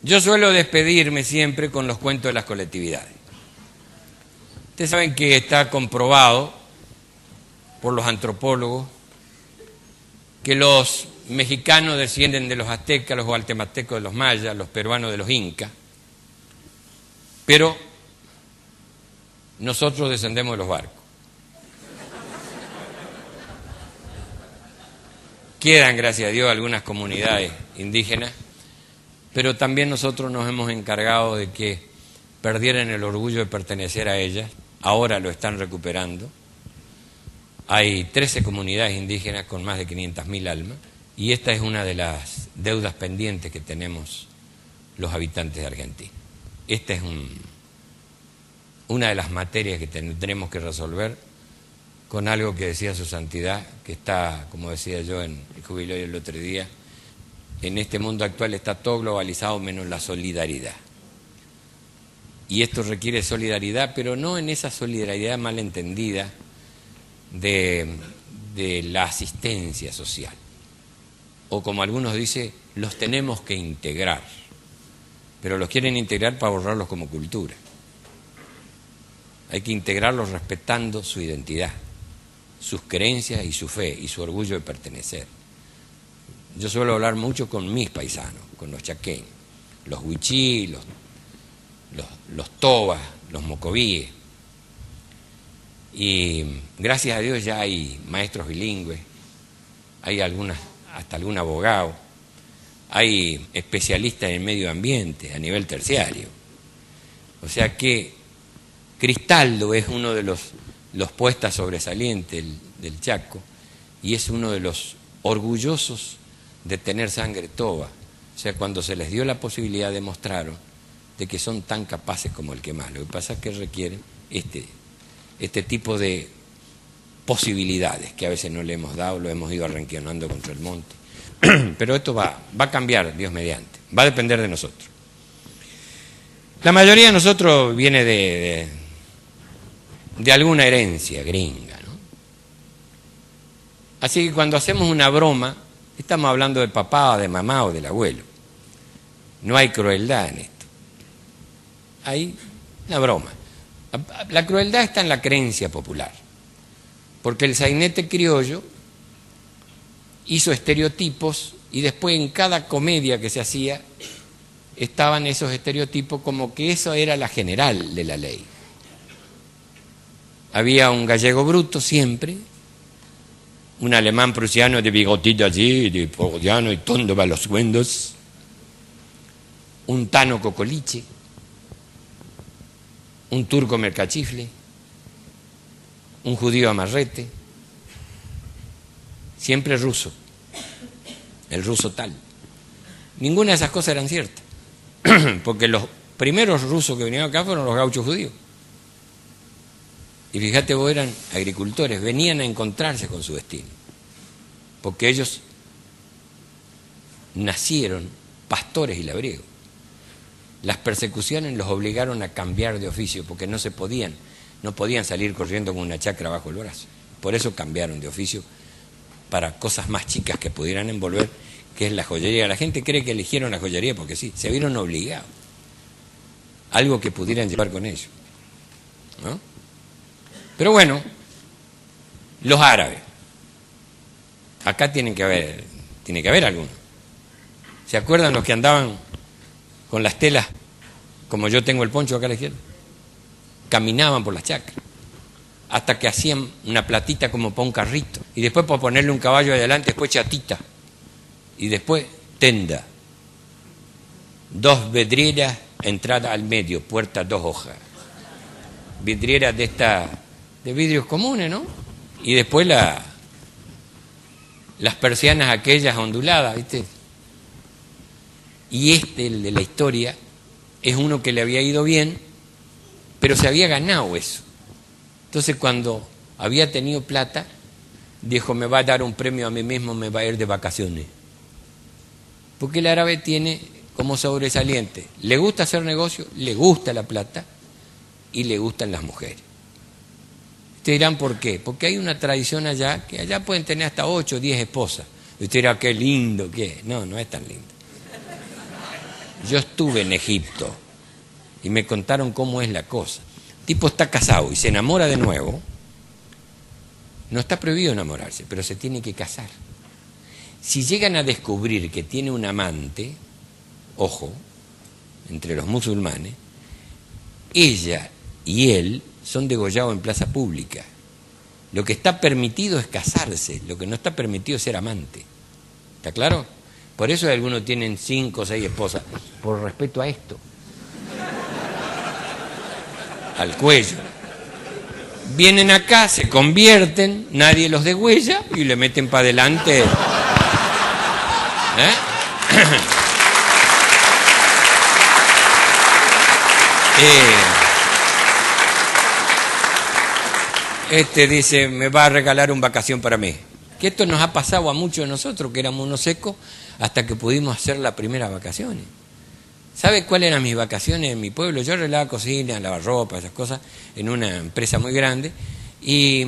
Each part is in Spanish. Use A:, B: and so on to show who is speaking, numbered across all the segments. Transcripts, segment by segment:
A: Yo suelo despedirme siempre con los cuentos de las colectividades. Ustedes saben que está comprobado por los antropólogos que los mexicanos descienden de los aztecas, los guatemaltecos de los mayas, los peruanos de los incas, pero nosotros descendemos de los barcos. Quedan, gracias a Dios, algunas comunidades indígenas, pero también nosotros nos hemos encargado de que perdieran el orgullo de pertenecer a ellas. Ahora lo están recuperando. Hay 13 comunidades indígenas con más de 500.000 almas, y esta es una de las deudas pendientes que tenemos los habitantes de Argentina. Esta es una de las materias que tenemos que resolver con algo que decía su santidad, que está, como decía yo en el jubileo el otro día, en este mundo actual está todo globalizado menos la solidaridad. Y esto requiere solidaridad, pero no en esa solidaridad malentendida de la asistencia social. O como algunos dicen, los tenemos que integrar, pero los quieren integrar para borrarlos como cultura. Hay que integrarlos respetando su identidad, sus creencias y su fe y su orgullo de pertenecer. Yo suelo hablar mucho con mis paisanos, con los chaqueños, los huichí, los tobas, los mocovíes. Y gracias a Dios ya hay maestros bilingües, hay hasta algún abogado, hay especialistas en el medio ambiente a nivel terciario. O sea que Cristaldo es uno de los poetas sobresalientes del Chaco, y es uno de los orgullosos de tener sangre toba. O sea, cuando se les dio la posibilidad demostraron de que son tan capaces como el que más. Lo que pasa es que requieren este tipo de posibilidades que a veces no le hemos dado, lo hemos ido arranqueando contra el monte. Pero esto va a cambiar, Dios mediante, va a depender de nosotros. La mayoría de nosotros viene de alguna herencia gringa, ¿no? Así que cuando hacemos una broma, estamos hablando del papá, o de mamá o del abuelo. No hay crueldad en esto. Hay una broma. La crueldad está en la creencia popular, porque el sainete criollo hizo estereotipos y después en cada comedia que se hacía estaban esos estereotipos como que eso era la general de la ley. Había un gallego bruto siempre, un alemán prusiano de bigotito así, de pordiano y tondo para los cuendos, un tano cocoliche, un turco mercachifle, un judío amarrete, siempre ruso, el ruso tal. Ninguna de esas cosas eran ciertas, porque los primeros rusos que vinieron acá fueron los gauchos judíos. Y fíjate vos, eran agricultores, venían a encontrarse con su destino, porque ellos nacieron pastores y labriegos. Las persecuciones los obligaron a cambiar de oficio, porque no podían salir corriendo con una chacra bajo el brazo. Por eso cambiaron de oficio para cosas más chicas que pudieran envolver, que es la joyería. La gente cree que eligieron la joyería porque sí, se vieron obligados. Algo que pudieran llevar con ellos, ¿no? Pero bueno, los árabes, acá tiene que haber algunos. ¿Se acuerdan los que andaban con las telas, como yo tengo el poncho acá a la izquierda? Caminaban por las chacras, hasta que hacían una platita como para un carrito, y después para ponerle un caballo adelante, después chatita, y después tenda. 2 vidrieras, entrada al medio, puerta 2 hojas. Vidrieras de vidrios comunes, ¿no? Y después las persianas aquellas onduladas, ¿viste? Y el de la historia, es uno que le había ido bien, pero se había ganado eso. Entonces cuando había tenido plata, dijo, me va a dar un premio a mí mismo, me va a ir de vacaciones. Porque el árabe tiene como sobresaliente, le gusta hacer negocio, le gusta la plata y le gustan las mujeres. Ustedes dirán, ¿por qué? Porque hay una tradición allá, que allá pueden tener hasta 8 o 10 esposas. Y usted dirá, qué lindo, ¿qué? No, no es tan lindo. Yo estuve en Egipto y me contaron cómo es la cosa. El tipo está casado y se enamora de nuevo. No está prohibido enamorarse, pero se tiene que casar. Si llegan a descubrir que tiene un amante, ojo, entre los musulmanes, ella y él son degollados en plaza pública. Lo que está permitido es casarse, lo que no está permitido es ser amante. ¿Está claro? Por eso algunos tienen 5 o 6 esposas, por respeto a esto. Al cuello. Vienen acá, se convierten, nadie los degüella y le meten para adelante. Este dice, me va a regalar una vacación para mí. Que esto nos ha pasado a muchos de nosotros, que éramos unos secos, hasta que pudimos hacer las primeras vacaciones. ¿Sabe cuáles eran mis vacaciones en mi pueblo? Yo arreglaba cocina, lavarropa, esas cosas, en una empresa muy grande, y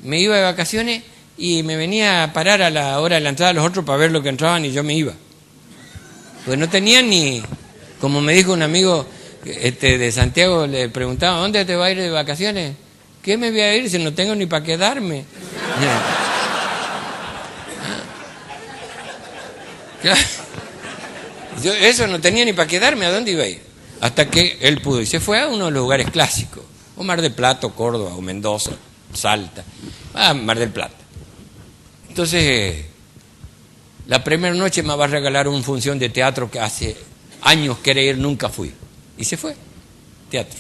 A: me iba de vacaciones y me venía a parar a la hora de la entrada de los otros para ver lo que entraban y yo me iba. Pues no tenía ni, como me dijo un amigo de Santiago, le preguntaba, ¿dónde te va a ir de vacaciones? ¿Qué me voy a ir si no tengo ni para quedarme? Yo eso no tenía ni para quedarme, ¿a dónde iba a ir? Hasta que él pudo y se fue a uno de los lugares clásicos, o Mar del Plata, o Córdoba, o Mendoza, Salta, Mar del Plata. Entonces, la primera noche me va a regalar una función de teatro que hace años quería ir, nunca fui. Y se fue, teatro.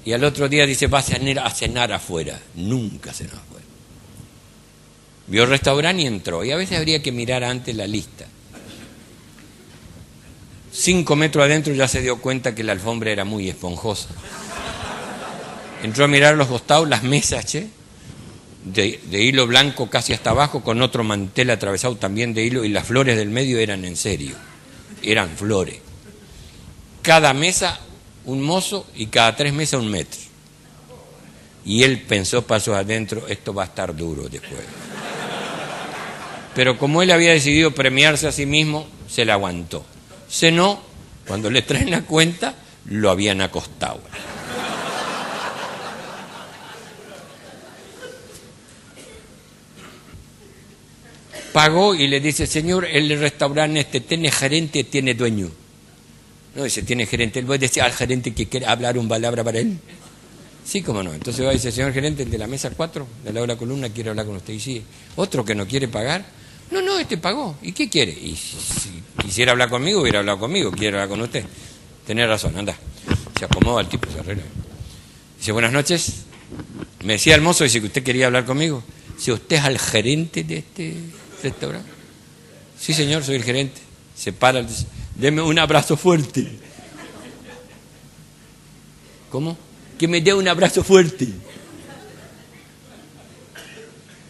A: Y al otro día dice, vas a cenar afuera. Nunca cenó afuera. Vio el restaurante y entró. Y a veces habría que mirar antes la lista. 5 metros adentro ya se dio cuenta que la alfombra era muy esponjosa. Entró a mirar los costados, las mesas, de hilo blanco casi hasta abajo, con otro mantel atravesado también de hilo, y las flores del medio eran en serio. Eran flores. Cada mesa un mozo y cada 3 mesas 1 metro. Y él pensó pasos adentro, esto va a estar duro después. Pero como él había decidido premiarse a sí mismo, se la aguantó. Cenó, cuando le traen la cuenta, lo habían acostado. Pagó y le dice, señor, el restaurante tiene gerente, tiene dueño. No, dice, tiene gerente. Él va a decir al gerente que quiere hablar una palabra para él. Sí, cómo no. Entonces va y dice, señor gerente, el de la mesa 4, de la hora columna, quiere hablar con usted. Y sí, otro que no quiere pagar. No, este pagó. ¿Y qué quiere? Y si quisiera hablar conmigo, hubiera hablado conmigo. Quiere hablar con usted. Tenés razón, anda. Se acomoda el tipo, se arregla. Dice, buenas noches. Me decía el mozo, dice que usted quería hablar conmigo. Si usted es el gerente de este restaurante. Sí, señor, soy el gerente. Se para, dice, deme un abrazo fuerte. ¿Cómo? Que me dé un abrazo fuerte.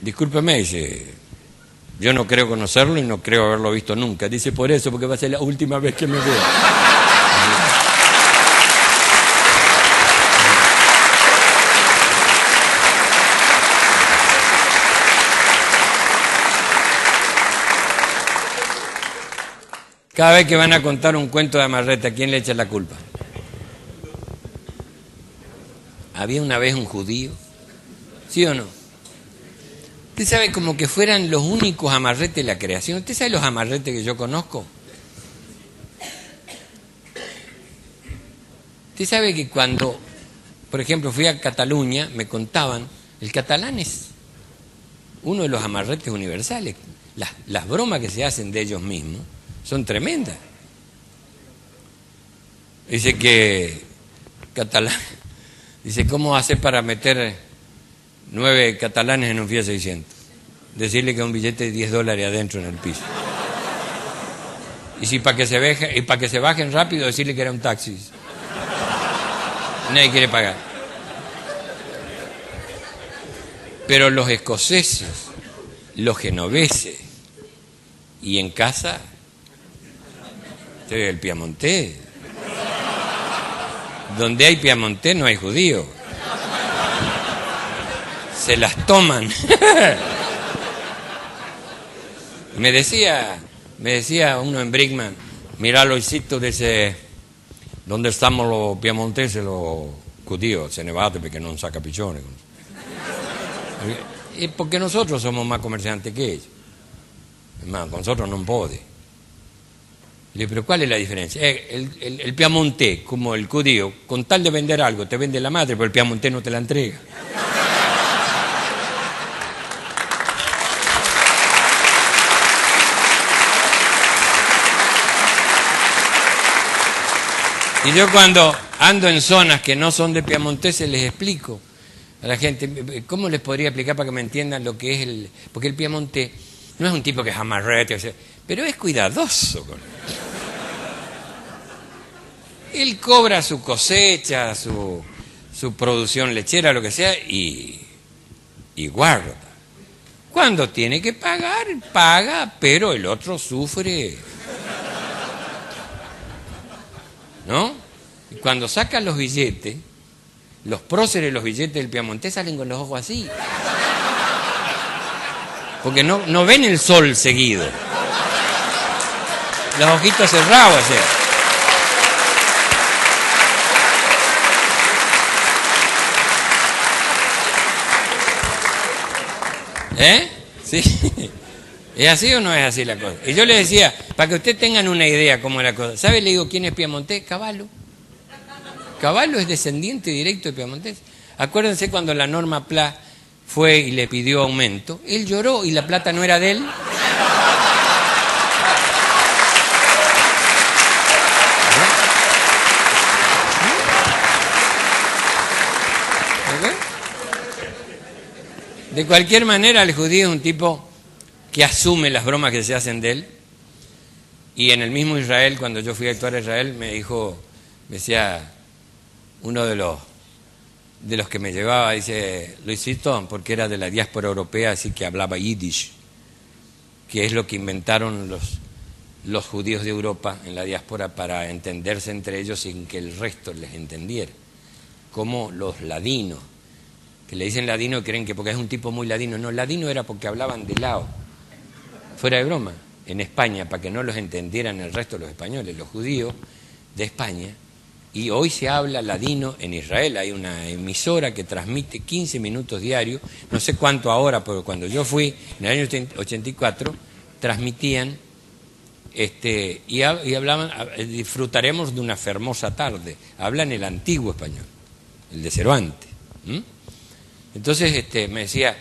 A: Discúlpeme, dice, yo no creo conocerlo y no creo haberlo visto nunca. Dice, por eso, porque va a ser la última vez que me vea. Cada vez que van a contar un cuento de amarrete, ¿a quién le echa la culpa? Había una vez un judío, ¿sí o no? Usted sabe, como que fueran los únicos amarretes de la creación. ¿Usted sabe los amarretes que yo conozco? Usted sabe que cuando, por ejemplo, fui a Cataluña, me contaban, el catalán es uno de los amarretes universales. Las bromas que se hacen de ellos mismos son tremendas. Dice que catalán, dice, ¿cómo hace para meter 9 catalanes en un Fiat 600? Decirle que un billete de $10 adentro en el piso. Y si para que se bajen rápido, decirle que era un taxi. Nadie quiere pagar. Pero los escoceses, los genoveses y en casa, el piamontés. Donde hay piamontés no hay judío. Se las toman. Me decía Me decía uno en Brickman, mira Luisito, dice, ¿dónde estamos los piemonteses, los judíos? Se ne vate porque non sa capichone. Y porque nosotros somos más comerciantes que ellos. Hermano, con nosotros no puede. Le digo, pero ¿cuál es la diferencia? El piamontés, como el judío, con tal de vender algo, te vende la madre, pero el piamontés no te la entrega. Y yo cuando ando en zonas que no son de piamonteses les explico a la gente, ¿cómo les podría explicar para que me entiendan lo que es el...? Porque el piamontés no es un tipo que es amarrete, pero es cuidadoso con él. Él cobra su cosecha, su producción lechera, lo que sea, y guarda. Cuando tiene que pagar, paga, pero el otro sufre. ¿No? Y cuando sacan los billetes, los próceres de los billetes del piamontés salen con los ojos así. Porque no ven el sol seguido. Los ojitos cerrados, así. Sí. ¿Es así o no es así la cosa? Y yo le decía, para que ustedes tengan una idea cómo es la cosa. ¿Sabe? Le digo, ¿quién es piamontés? Cavallo. Cavallo es descendiente directo de piamontés. Acuérdense cuando la Norma Pla fue y le pidió aumento. Él lloró y la plata no era de él. De cualquier manera, el judío es un tipo que asume las bromas que se hacen de él. Y en el mismo Israel, cuando yo fui a actuar a Israel, me decía uno de los que me llevaba, dice, Luisito, porque era de la diáspora europea, así que hablaba yiddish, que es lo que inventaron los judíos de Europa en la diáspora para entenderse entre ellos sin que el resto les entendiera. Como los ladinos, que le dicen ladino y creen que porque es un tipo muy ladino. No, ladino era porque hablaban de lado. Fuera de broma, en España, para que no los entendieran el resto de los españoles, los judíos de España, y hoy se habla ladino en Israel. Hay una emisora que transmite 15 minutos diarios, no sé cuánto ahora, pero cuando yo fui, en el año 84, transmitían y hablaban, disfrutaremos de una fermosa tarde. Hablan el antiguo español, el de Cervantes. Entonces me decía,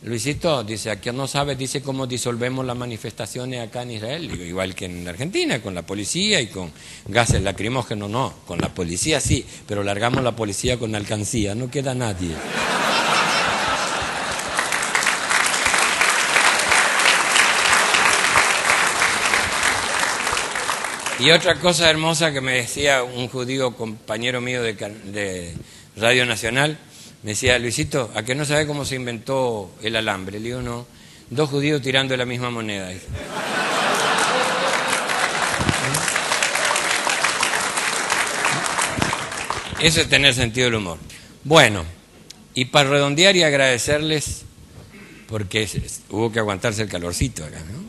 A: Luisito, dice, aquí no sabe, dice cómo disolvemos las manifestaciones acá en Israel. Digo, igual que en Argentina, con la policía y con gases lacrimógenos, no, con la policía sí, pero largamos la policía con alcancía, no queda nadie. Y otra cosa hermosa que me decía un judío compañero mío de Radio Nacional, me decía, Luisito, ¿a que no sabe cómo se inventó el alambre? Le digo, no, dos judíos tirando la misma moneda. Eso es tener sentido del humor. Bueno, y para redondear y agradecerles, porque hubo que aguantarse el calorcito acá, ¿no?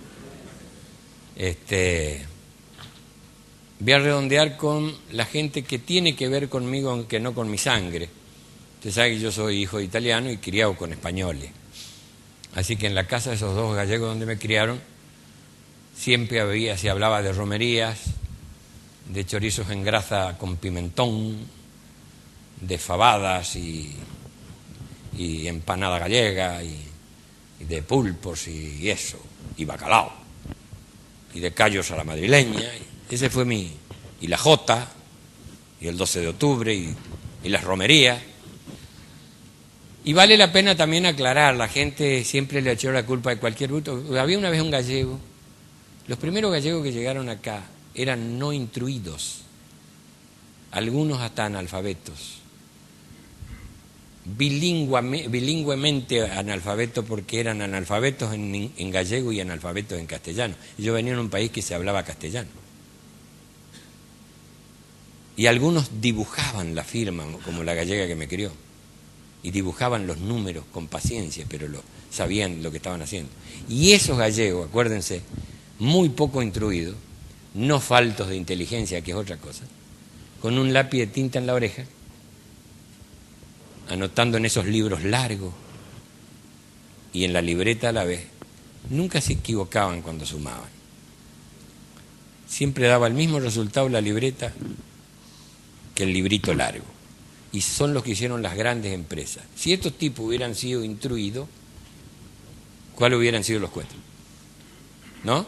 A: Voy a redondear con la gente que tiene que ver conmigo, aunque no con mi sangre. Usted sabe que yo soy hijo de italiano y criado con españoles. Así que en la casa de esos dos gallegos donde me criaron, siempre se hablaba de romerías, de chorizos en grasa con pimentón, de fabadas y empanada gallega y de pulpos y eso, y bacalao, y de callos a la madrileña. Ese fue y la jota, y el 12 de octubre, y las romerías. Y vale la pena también aclarar, la gente siempre le echó la culpa de cualquier bruto. Había una vez un gallego, los primeros gallegos que llegaron acá eran no instruidos, algunos hasta analfabetos, bilingüemente analfabetos porque eran analfabetos en gallego y analfabetos en castellano. Yo venía en un país que se hablaba castellano. Y algunos dibujaban la firma, como la gallega que me crió. Y dibujaban los números con paciencia, pero sabían lo que estaban haciendo. Y esos gallegos, acuérdense, muy poco instruidos, no faltos de inteligencia, que es otra cosa, con un lápiz de tinta en la oreja, anotando en esos libros largos y en la libreta a la vez, nunca se equivocaban cuando sumaban. Siempre daba el mismo resultado la libreta que el librito largo. Y son los que hicieron las grandes empresas. Si estos tipos hubieran sido instruidos, ¿cuáles hubieran sido los cuentos? ¿No?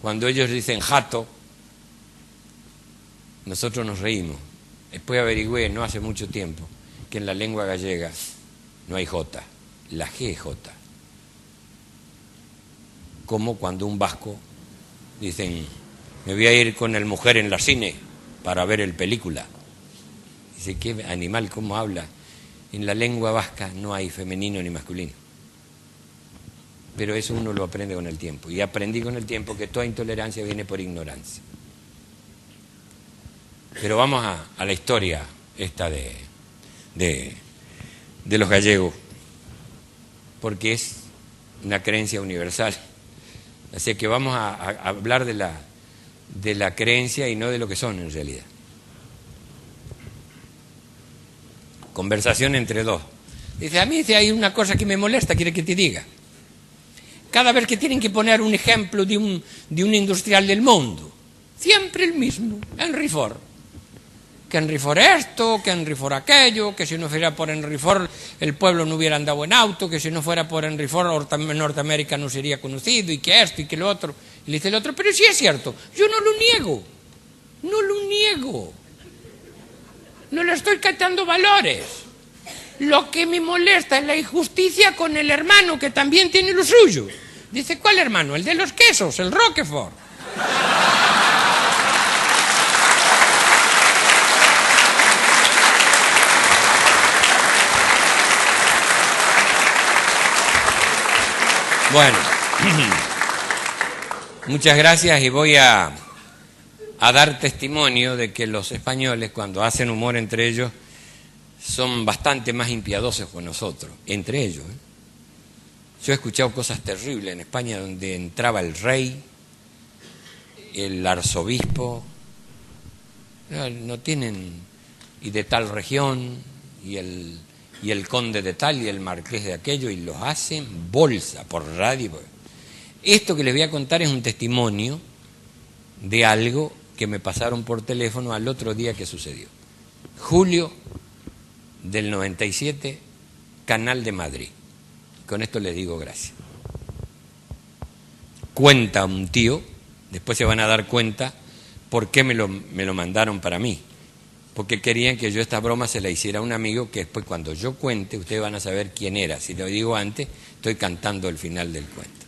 A: Cuando ellos dicen jato, nosotros nos reímos. Después averigüé, no hace mucho tiempo, que en la lengua gallega no hay J, la G es J. Como cuando un vasco dicen, me voy a ir con el mujer en la cine para ver el película. Dice, ¿qué animal, cómo habla? En la lengua vasca no hay femenino ni masculino. Pero eso uno lo aprende con el tiempo. Y aprendí con el tiempo que toda intolerancia viene por ignorancia. Pero vamos a la historia esta de los gallegos, porque es una creencia universal. Así que vamos a hablar de la creencia y no de lo que son en realidad. Conversación entre dos. Dice, a mí hay una cosa que me molesta, quiere que te diga. Cada vez que tienen que poner un ejemplo de un industrial del mundo, siempre el mismo, Henry Ford. Que Henry Ford esto, que Henry Ford aquello, que si no fuera por Henry Ford el pueblo no hubiera andado en auto, que si no fuera por Henry Ford Norteamérica no sería conocido, y que esto y que lo otro. Y le dice el otro, pero sí es cierto, yo no lo niego, no lo niego. No le estoy quitando valores. Lo que me molesta es la injusticia con el hermano, que también tiene lo suyo. Dice, ¿cuál hermano? El de los quesos, el Roquefort. Bueno, muchas gracias y voy a dar testimonio de que los españoles, cuando hacen humor entre ellos, son bastante más impiadosos que nosotros, entre ellos. Yo he escuchado cosas terribles en España donde entraba el rey, el arzobispo, no tienen, y de tal región, y el conde de tal, y el marqués de aquello, y los hacen bolsa por radio. Esto que les voy a contar es un testimonio de algo que me pasaron por teléfono al otro día que sucedió. Julio del 97, Canal de Madrid. Con esto les digo gracias. Cuenta un tío, después se van a dar cuenta por qué me lo mandaron para mí. Porque querían que yo esta broma se la hiciera a un amigo que después cuando yo cuente, ustedes van a saber quién era. Si lo digo antes, estoy cantando el final del cuento.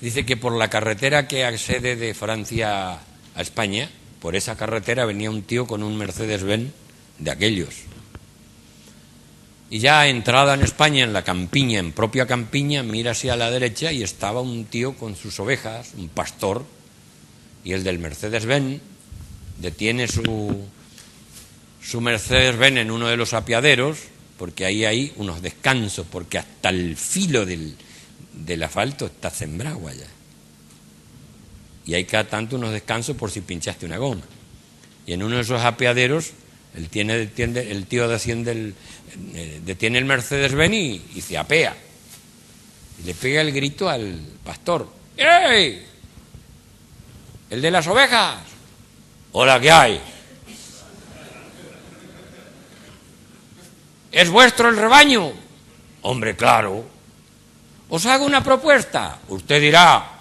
A: Dice que por la carretera que accede de Francia a España, por esa carretera venía un tío con un Mercedes-Benz de aquellos. Y ya entrada en España, en la campiña, en propia campiña, mira hacia la derecha y estaba un tío con sus ovejas, un pastor, y el del Mercedes-Benz detiene su Mercedes-Benz en uno de los apiaderos, porque ahí hay unos descansos, porque hasta el filo del asfalto está sembrado allá. Y hay cada tanto unos descansos por si pinchaste una goma. Y en uno de esos apeaderos, el tío detiene el Mercedes-Benz y se apea. Y le pega el grito al pastor. ¡Ey! ¡El de las ovejas! ¡Hola, qué hay! ¿Es vuestro el rebaño? Hombre, claro. Os hago una propuesta. Usted dirá,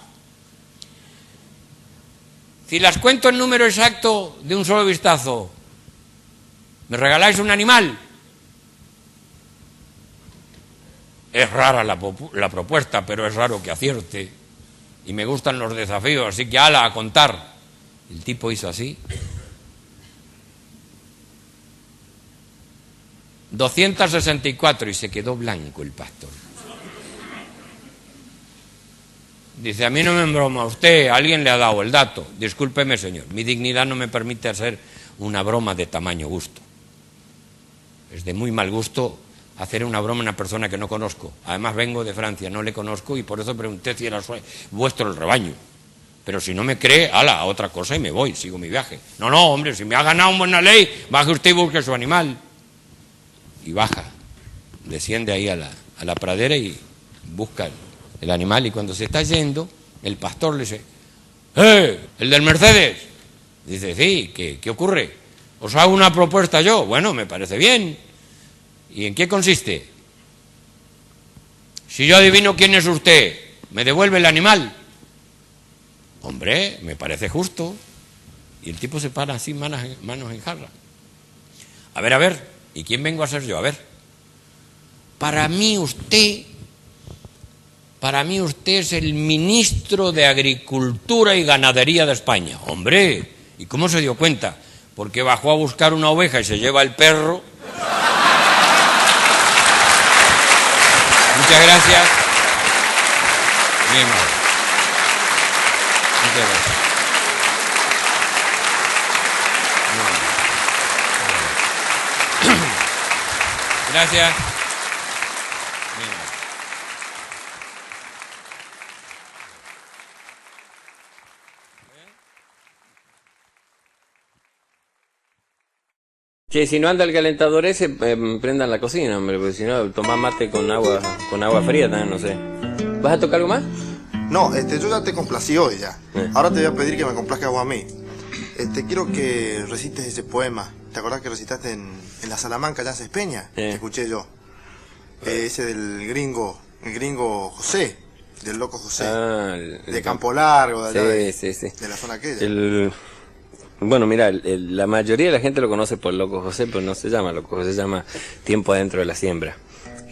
A: si las cuento en número exacto de un solo vistazo, ¿me regaláis un animal? Es rara la propuesta, pero es raro que acierte. Y me gustan los desafíos, así que ala, a contar. El tipo hizo así. 264 y se quedó blanco el pastor. Dice, a mí no me embroma usted, alguien le ha dado el dato. Discúlpeme, señor, mi dignidad no me permite hacer una broma de tamaño gusto. Es de muy mal gusto hacer una broma a una persona que no conozco. Además vengo de Francia, no le conozco y por eso pregunté si era vuestro el rebaño. Pero si no me cree, ala, a otra cosa y me voy, sigo mi viaje. No, no, hombre, si me ha ganado una buena ley, baje usted y busque su animal. Y baja, desciende ahí a la pradera y busca el animal. Y cuando se está yendo, el pastor le dice, ¿el del Mercedes? Dice, sí, ¿qué ocurre? ¿Os hago una propuesta yo? Bueno, me parece bien. ¿Y en qué consiste? Si yo adivino quién es usted, ¿me devuelve el animal? Hombre, me parece justo. Y el tipo se para así, manos en jarra. A ver, ¿y quién vengo a ser yo? A ver. Para mí usted es el ministro de Agricultura y Ganadería de España. Hombre, ¿y cómo se dio cuenta? Porque bajó a buscar una oveja y se lleva el perro. Muchas gracias. Muy amable. Muchas gracias. Gracias.
B: Che, si no anda el calentador ese, prendan la cocina, hombre, porque si no, tomás mate con agua fría también, no sé. ¿Vas a tocar algo más?
C: No, yo ya te complací hoy ya. Ahora te voy a pedir que me complazcas vos a mí. Quiero que recites ese poema. ¿Te acordás que recitaste en la Salamanca allá en Cespeña? Te escuché yo. Ese del gringo, el gringo José, del loco José. De Campo Largo, de allá de la zona aquella.
B: Bueno, mira, la mayoría de la gente lo conoce por Loco José, pero no se llama Loco José, se llama Tiempo adentro de la siembra.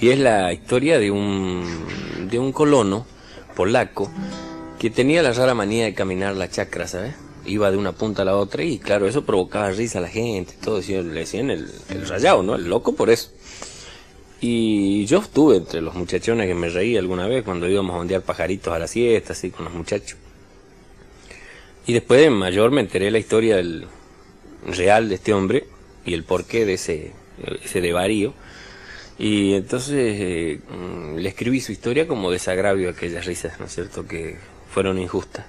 B: Y es la historia de un colono polaco que tenía la rara manía de caminar la chacra, ¿sabes? Iba de una punta a la otra y claro, eso provocaba risa a la gente, todo, le decían el rayado, ¿no? El loco por eso. Y yo estuve entre los muchachones que me reí alguna vez cuando íbamos a ondear pajaritos a la siesta, así con los muchachos. Y después de mayor me enteré de la historia real de este hombre y el porqué de ese desvarío. Y entonces le escribí su historia como desagravio a aquellas risas, ¿no es cierto?, que fueron injustas.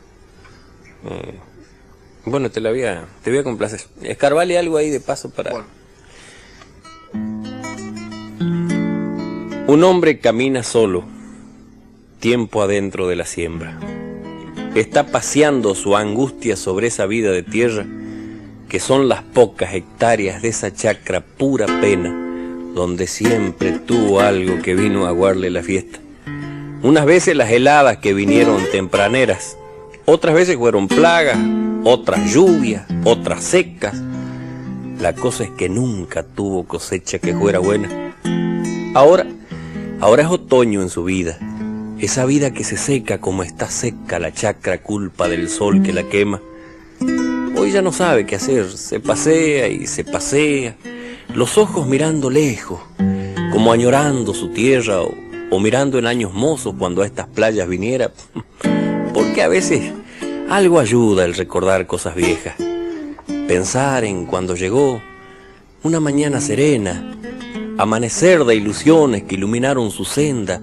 B: Bueno, te voy a complacer. Escarbale algo ahí de paso para... Bueno. Un hombre camina solo, tiempo adentro de la siembra. Está paseando su angustia sobre esa vida de tierra, que son las pocas hectáreas de esa chacra pura pena, donde siempre tuvo algo que vino a aguarle la fiesta. Unas veces las heladas que vinieron tempraneras, otras veces fueron plagas, otras lluvias, otras secas. La cosa es que nunca tuvo cosecha que fuera buena. Ahora es otoño en su vida. Esa vida que se seca como está seca la chacra culpa del sol que la quema. Hoy ya no sabe qué hacer, se pasea y se pasea, los ojos mirando lejos, como añorando su tierra o mirando en años mozos cuando a estas playas viniera, porque a veces algo ayuda el recordar cosas viejas, pensar en cuando llegó una mañana serena, amanecer de ilusiones que iluminaron su senda,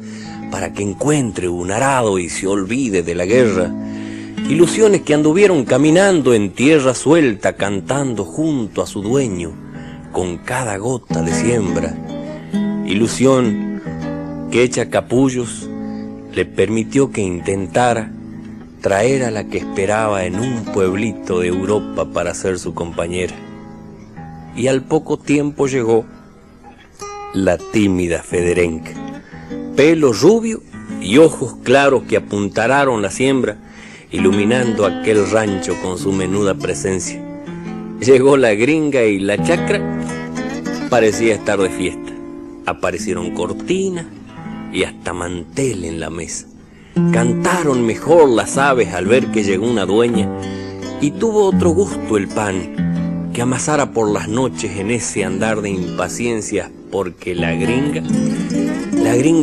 B: para que encuentre un arado y se olvide de la guerra. Ilusiones que anduvieron caminando en tierra suelta, cantando junto a su dueño, con cada gota de siembra. Ilusión que hecha capullos, le permitió que intentara traer a la que esperaba en un pueblito de Europa para ser su compañera. Y al poco tiempo llegó la tímida Federenca. Pelo rubio y ojos claros que apuntalaron la siembra, iluminando aquel rancho con su menuda presencia. Llegó la gringa y la chacra parecía estar de fiesta. Aparecieron cortinas y hasta mantel en la mesa. Cantaron mejor las aves al ver que llegó una dueña, y tuvo otro gusto el pan que amasara por las noches en ese andar de impaciencia, porque la gringa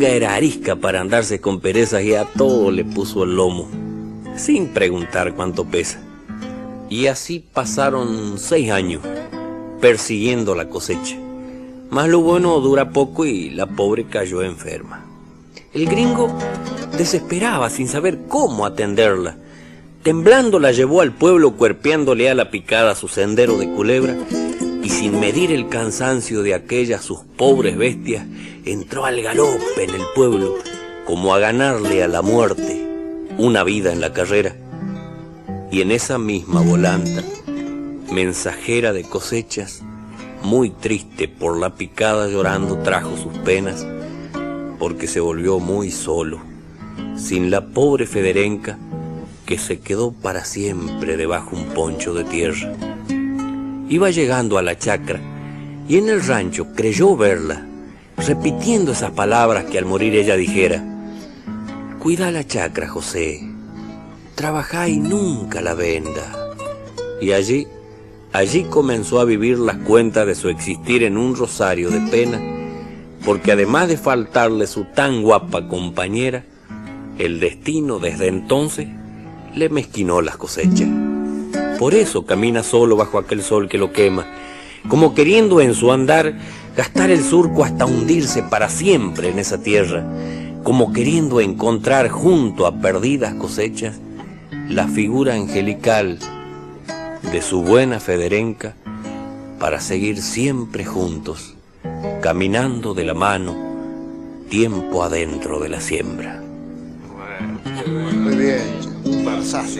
B: era arisca para andarse con perezas y a todo le puso el lomo, sin preguntar cuánto pesa. Y así pasaron 6 años persiguiendo la cosecha. Mas lo bueno dura poco y la pobre cayó enferma. El gringo desesperaba sin saber cómo atenderla. Temblando la llevó al pueblo, cuerpeándole a la picada su sendero de culebra, y sin medir el cansancio de aquellas sus pobres bestias, entró al galope en el pueblo, como a ganarle a la muerte una vida en la carrera. Y en esa misma volanta, mensajera de cosechas, muy triste por la picada llorando trajo sus penas, porque se volvió muy solo, sin la pobre Federenca, que se quedó para siempre debajo un poncho de tierra. Iba llegando a la chacra y en el rancho creyó verla, repitiendo esas palabras que al morir ella dijera: cuida la chacra, José, trabajá y nunca la venda. Y allí comenzó a vivir las cuentas de su existir en un rosario de pena, porque además de faltarle su tan guapa compañera, el destino desde entonces le mezquinó las cosechas. Por eso camina solo bajo aquel sol que lo quema, como queriendo en su andar gastar el surco hasta hundirse para siempre en esa tierra, como queriendo encontrar junto a perdidas cosechas la figura angelical de su buena Federenca, para seguir siempre juntos, caminando de la mano, tiempo adentro de la siembra.
C: Muy bien, un versazo.